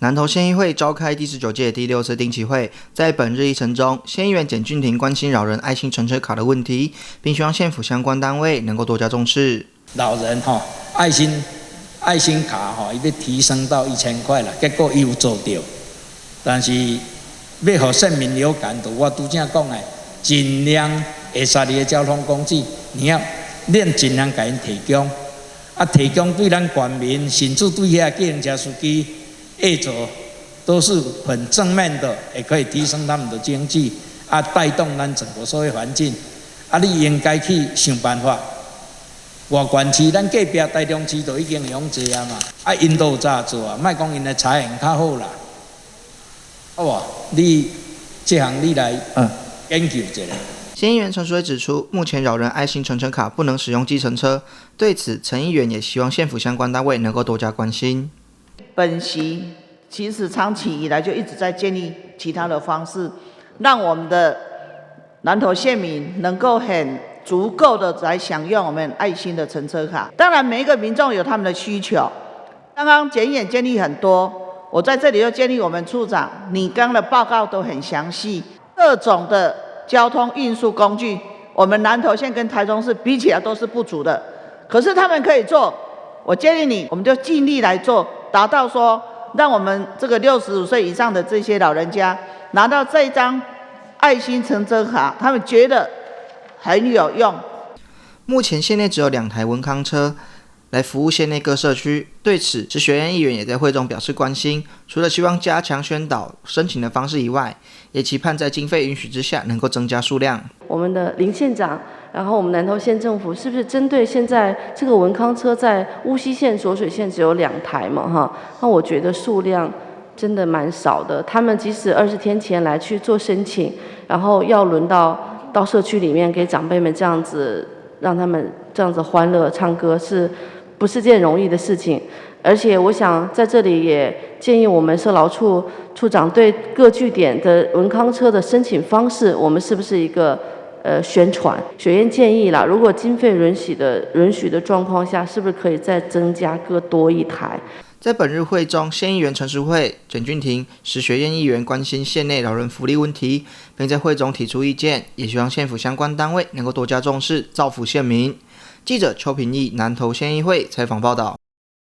南投县议会召开第19届第6次定期会，在本日议程中，县议员简俊廷关心老人爱心乘车卡的问题，并希望县府相关单位能够多加重视。老人爱心卡伊要提升到1000块了，结果伊有做到，但是要让县民有感度，我拄则讲的，尽量会使你的交通工具，恁尽量给因提供，提供对咱县民，甚至对遐计程车司机。业者都是很正面的，也可以提升他们的经济，带动咱整个社会环境。你应该去想办法。外县市咱隔壁台中市都已经用这样嘛，因都有早做啊，莫讲因的财运较好啦，好不？你这项你来研究一下。县议员陈淑慧指出，目前老人爱心乘车卡不能使用计程车，对此陈议员也希望县府相关单位能够多加关心。本席其实长期以来就一直在建立其他的方式，让我们的南投县民能够很足够的来享用我们爱心的乘车卡。当然，每一个民众有他们的需求。刚刚简议建议很多，我在这里又建议我们处长，你刚刚的报告都很详细，各种的交通运输工具，我们南投县跟台中市比起来都是不足的，可是他们可以做。我建议你，我们就尽力来做，达到说，让我们这个65岁以上的这些老人家拿到这一张爱心乘车卡，他们觉得很有用。目前县内只有2台文康车来服务县内各社区，对此，石学院议员也在会中表示关心。除了希望加强宣导申请的方式以外，也期盼在经费允许之下能够增加数量。我们的林县长，然后我们南投县政府是不是针对现在这个文康车在乌溪县、浊水县只有2台嘛？那我觉得数量真的蛮少的。他们即使20天前来去做申请，然后要轮到社区里面给长辈们这样子，让他们这样子欢乐唱歌，是不是件容易的事情？而且我想在这里也建议我们社劳处处长对各据点的文康车的申请方式，我们是不是一个宣传？学院建议啦，如果经费允许的状况下，是不是可以再增加各多1台？在本日会中，县议员陈淑慧、简俊廷、石学院议员关心县内老人福利问题，并在会中提出意见，也希望县府相关单位能够多加重视，造福县民。记者邱平义南投县议会采访报道。